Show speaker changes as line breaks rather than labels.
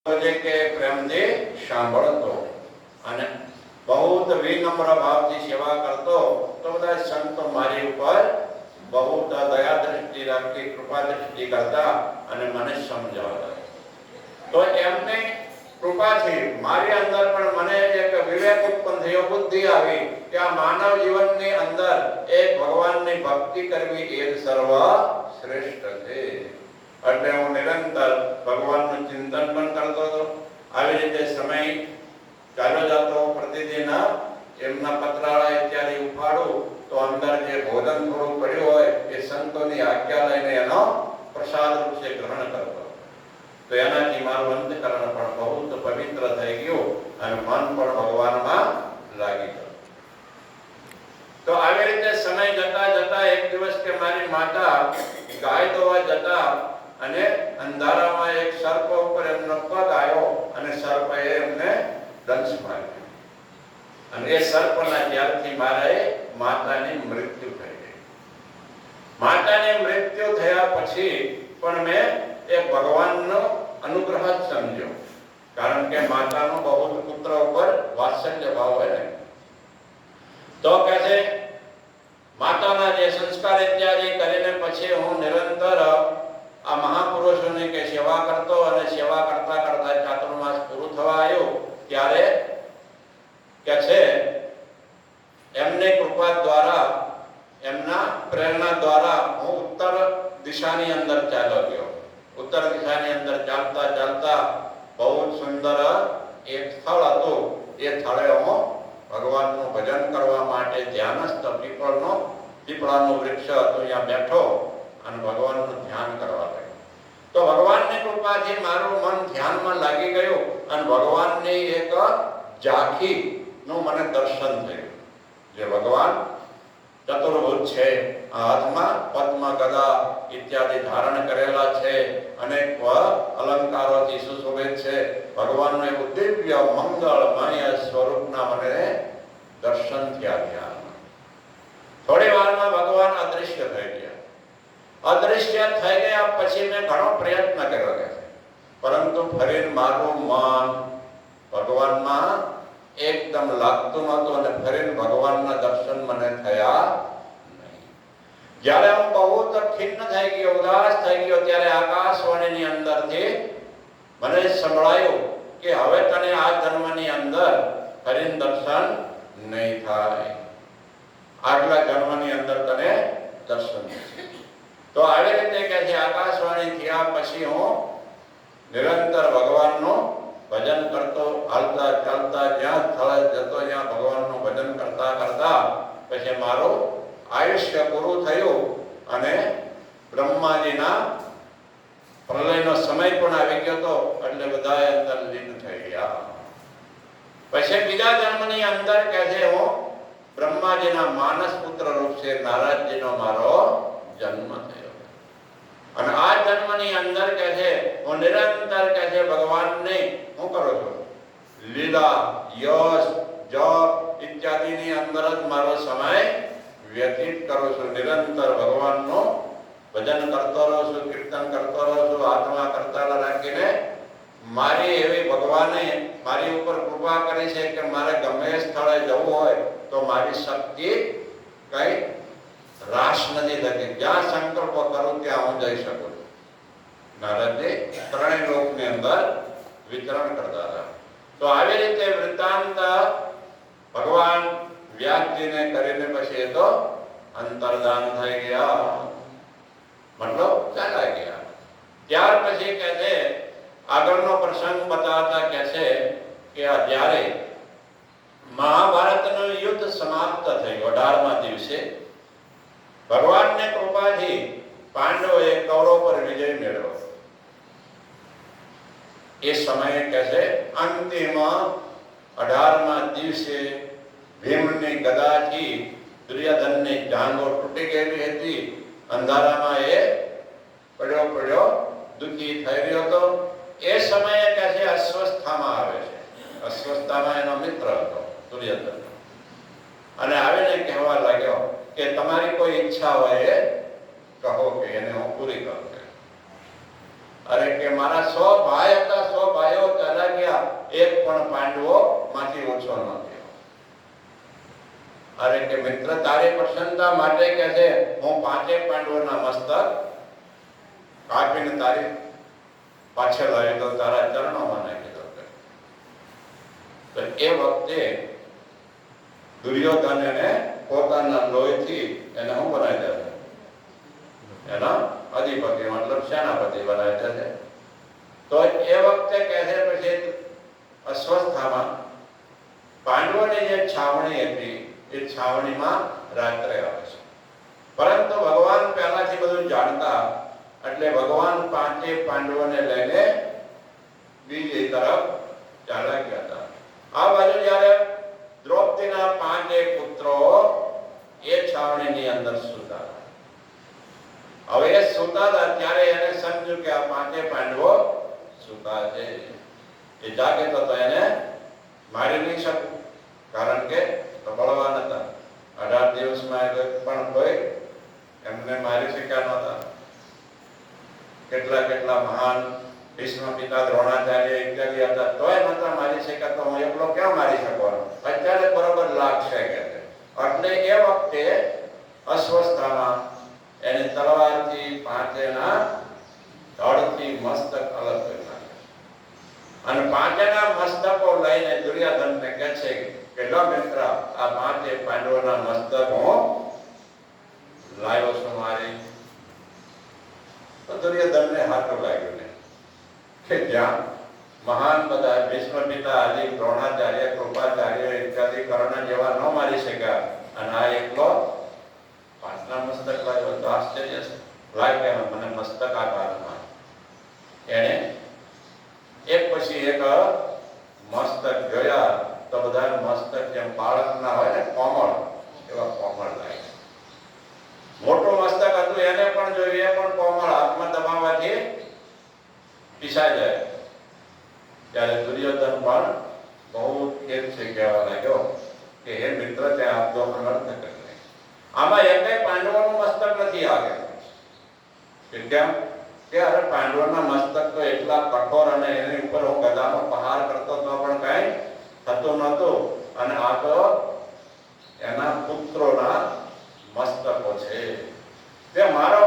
કે પ્રેમથી સાંભળતો અને બહુ વિનમ્ર ભાવથી સેવા કરતો તો બધા સંતો મારી ઉપર બહુ દયા દ્રષ્ટિ રાખી, કૃપા દ્રષ્ટિ કરતા અને મને સમજાવતા. તો એમને કૃપાથી મારી અંદર પણ મને એક વિવેક ઉત્પન્ન થયો, બુદ્ધિ આવી કે આ માનવ જીવનની અંદર એક ભગવાનની ભક્તિ કરવી એ જ સર્વ શ્રેષ્ઠ છે. એટલે હું નિરંતર ભગવાનનું ચિંતન પણ કરતો હતો. આવી રીતે સમય ચાલ્યો જતો. પ્રતિદિન એમના પત્રાળા ઇત્યાદિ ઉપાડું તો અંદર જે ભોજન થોડું પડ્યું હોય એ સંતોની આજ્ઞા લઈને એનો પ્રસાદ રૂપે ગ્રહણ કરતો. તો એનાથી મારું અંતકરણ પણ બહુ પવિત્ર થઈ ગયું અને મન પણ ભગવાનમાં લાગી ગયું. તો આવી રીતે સમય જતા જતા એક દિવસ કે મારી માતા ગાય દોવા જતા અને અંધારામાં એક સર્પ ઉપર એમનો પગ આવ્યો અને સર્પએ એમને દંશ માર્યો અને એ સર્પના જ્યારથી મારે માતાની મૃત્યુ થઈ ગઈ. માતાની મૃત્યુ થયા પછી પણ મેં એ ભગવાનનો અનુગ્રહ જ સમજ્યો. કારણ કે માતાનો બહુ પુત્ર ઉપર વાત્સલ્ય ભાવ હોય ને. તો કહે છે માતાના જે સંસ્કાર ઇત્યાદિ કરીને પછી હું નિરંતર આ મહાપુરુષોની કે સેવા કરતો અને સેવા કરતા કરતા ચાતુર્માસ પૂરું થવા આવ્યું ત્યારે કે છે એમની કૃપા દ્વારા, એમના પ્રેરણા દ્વારા હું ઉત્તર દિશાની અંદર ચાલ્યો ગયો. ઉત્તર દિશાની અંદર ચાલતા ચાલતા બહુ સુંદર એક સ્થળ હતું. એ સ્થળે હું ભગવાનનું ભજન કરવા માટે ધ્યાનસ્થ પીપળાનું વૃક્ષ હતું, અહીંયા બેઠો અને ભગવાનનું ધ્યાન કરવા લાગ્યો. તો ભગવાનની કૃપાથી મારું મન ધ્યાનમાં લાગી ગયું અને ભગવાનની એક ઝાંખીનું મને દર્શન થયું. જે ભગવાન ચતુર્ભુજ છે, હાથમાં પદ્મ ગદા ઇત્યાદિ ધારણ કરેલા છે, અનેક અલંકારોથી સુશોભિત છે. ભગવાનનું એવું દિવ્ય મંગળમય સ્વરૂપના મને દર્શન થયા. થોડી વારમાં ભગવાન અદૃશ્ય થઈ ગયા. અદૃશ્ય થઈ ગયા પછી મેં ઘણો પ્રયત્ન કર્યો છે, પરંતુ ફરી મારું મન ભગવાનમાં એકદમ લાગતું નહોતું અને ફરી ભગવાનના દર્શન મને થયા નહીં. જ્યારે હું બહુ ખિન્ન થઈ ગયો, ઉદાસ થઈ ગયો, ત્યારે આકાશવાણીની અંદરથી મને સંભળાયું કે હવે તને આ જન્મની અંદર ફરી દર્શન નહીં થાય, આગલા જન્મની અંદર તને દર્શન થશે. તો આવી રીતે કે છે આકાશવાણી થયા પછી હું નિરંતર ભગવાનનું ભજન કરતો, હાલતા ચાલતા જ્યાં સ્થળે જતો ત્યાં ભગવાનનું ભજન કરતા કરતા પછી મારું આયુષ્ય પૂરું થયું અને બ્રહ્માજીના પ્રલયનો સમય પણ આવી ગયો હતો. એટલે બધા અંદર લીન થઈ ગયા. પછી બીજા જન્મની અંદર કહે છે હું બ્રહ્માજીના માનસ પુત્ર રૂપ છે નારદજીનો મારો જન્મ થયો અને આ જન્મની અંદર કહે છે હું નિરંતર કહે છે ભગવાનને હું કરું છું લીલા, યશ, જપ ઇત્યાદિની અંદર જ મારો સમય વ્યતીત કરું છું. નિરંતર ભગવાનનું ભજન કરતો રહું છું, કીર્તન કરતો રહું છું, આત્મા કરતા રાખીને મારી એવી ભગવાને મારી ઉપર કૃપા કરી છે કે મારે ગમે સ્થળે જવું હોય તો મારી શક્તિ કઈ રાશ નથી થતી. જ્યાં સંકલ્પ કરું ત્યાં હું જઈ શકું છું. નારદજી ત્રણેય લોકની અંદર વિચરણ કરતા હતા. તો આવી રીતે વૃત્તાંત ભગવાન વ્યાસજીને કરીને પછી એ તો અંતર્ધાન થઈ ગયા, મતલબ ચાલ્યા ગયા. ત્યાર પછી કહે છે આગળનો પ્રસંગ બતાવતા કહે છે કે જ્યારે મહાભારતનું યુદ્ધ સમાપ્ત થયું 18મા દિવસે ભગવાનની કૃપાથી પાંડવોએ કૌરવ પર વિજય મેળવ્યો. એ સમયે કહે છે અંતિમ 18મા દિવસે ભીમની ગદાથી દુર્યોધનની જાંઘો તૂટી ગયેલી હતી. અંધારામાં એ પડ્યો દુઃખી થઈ રહ્યો હતો. એ સમયે કહે છે અસ્વસ્થામાં આવે છે. અસ્વસ્થામાં એનો મિત્ર હતો દુર્યોધન અને આવીને કહેવા લાગ્યો કે તમારી કોઈ ઈચ્છા હોય કહો કે એને હું પૂરી કરું. અરે કે મારા 100 ભાઈ હતા, 100 ભાઈઓ પણ પાંડવો માંથી ઓછો ન થયો. અરે કે મિત્ર તારી પ્રસન્નતા માટે કે છે હું 5 પાંડવોના મસ્તક કાપીને તારી પાછળ લાવી દઉં, તારા ચરણોમાં નાખી દઉં. તો એ વખતે દુર્યોધનને પોતાના લોહીથી એને શું બનાવી દે છે? એના અધિપતિ મતલબ સેનાપતિ બનાવી દે છે. તો એ વખતે કહે છે પછી અશ્વત્થામાં પાંડવોની જે છાવણી હતી એ છાવણીમાં રાત્રે આવે છે. પરંતુ ભગવાન પહેલાથી બધું જાણતા એટલે ભગવાન 5 પાંડવોને લઈને બીજી તરફ ચાલ્યા ગયા હતા. આ બાજુ જ્યારે દ્રૌપદીના 5 પુત્રો એ છાવણીની અંદર સૂતા હતા. હવે એ સૂતા હતા ત્યારે એને સમજ્યું કે આ 5 પાંડવો સૂતા છે, એ જાગે તો એને મારી નહીં શકું, કારણ કે બળવાન હતા. 18 દિવસમાં પણ કોઈ એમને મારી શક્યા નહોતા. કેટલા મહાન ભીષ્મ પિતા દ્રોણાચાર્ય ઇત્યાદિ હતા, તોય નહોતા મારી શક્યા. તો હું એકલો ક્યાં મારી શકવાનો? અત્યારે બરોબર લાગશે કે એટલે એ વખતે અશ્વસ્થામાં એને તલવારથી 5ના ધડથી મસ્તક અલગ કરી નાખ્યા અને 5ના મસ્તકો લઈને દુર્યોધનને કહે છે કે લો મિત્ર, આ 5 પાંડવોના મસ્તક હું લાવ્યો છું મારી. તો દુર્યોધનને હાથો લાગ્યો ને કે જ્યાં મહાન બધા ભીષ્મ પિતા આદિ દ્રોણાચાર્ય કૃપાચાર્ય ઇત્યાદિ કર્ણ જેવા ન મારી શક્યા અને આ એકલો 5ના મસ્તક લાવ્યો. તો આશ્ચર્ય છે. લાગે મને મસ્તક આકારમાં એને એક પછી એક મસ્તક જોયા તો બધા મસ્તક જેમ બાળકના હોય ને કોમળ, એવા કોમળ લાગે. મોટું મસ્તક હતું એને પણ જોયું, એ પણ કોમળ, હાથમાં દબાવવાથી પીસાઈ જાય. ત્યારે દુર્યોધન પણ બહુ ખેદ છે કહેવા લાગ્યો કે હે મિત્ર, તે આપ તો અનર્થ કરી. આમાં એકે પાંડવોનું મસ્તક નથી આવે. કેમ કે અરે પાંડવોના મસ્તક તો એટલા કઠોર અને એની ઉપર હું ગદાનો પ્રહાર કરતો તો પણ કઈ થતું નહોતું, અને આ તો એના પુત્રોના મસ્તકો છે. તે મારો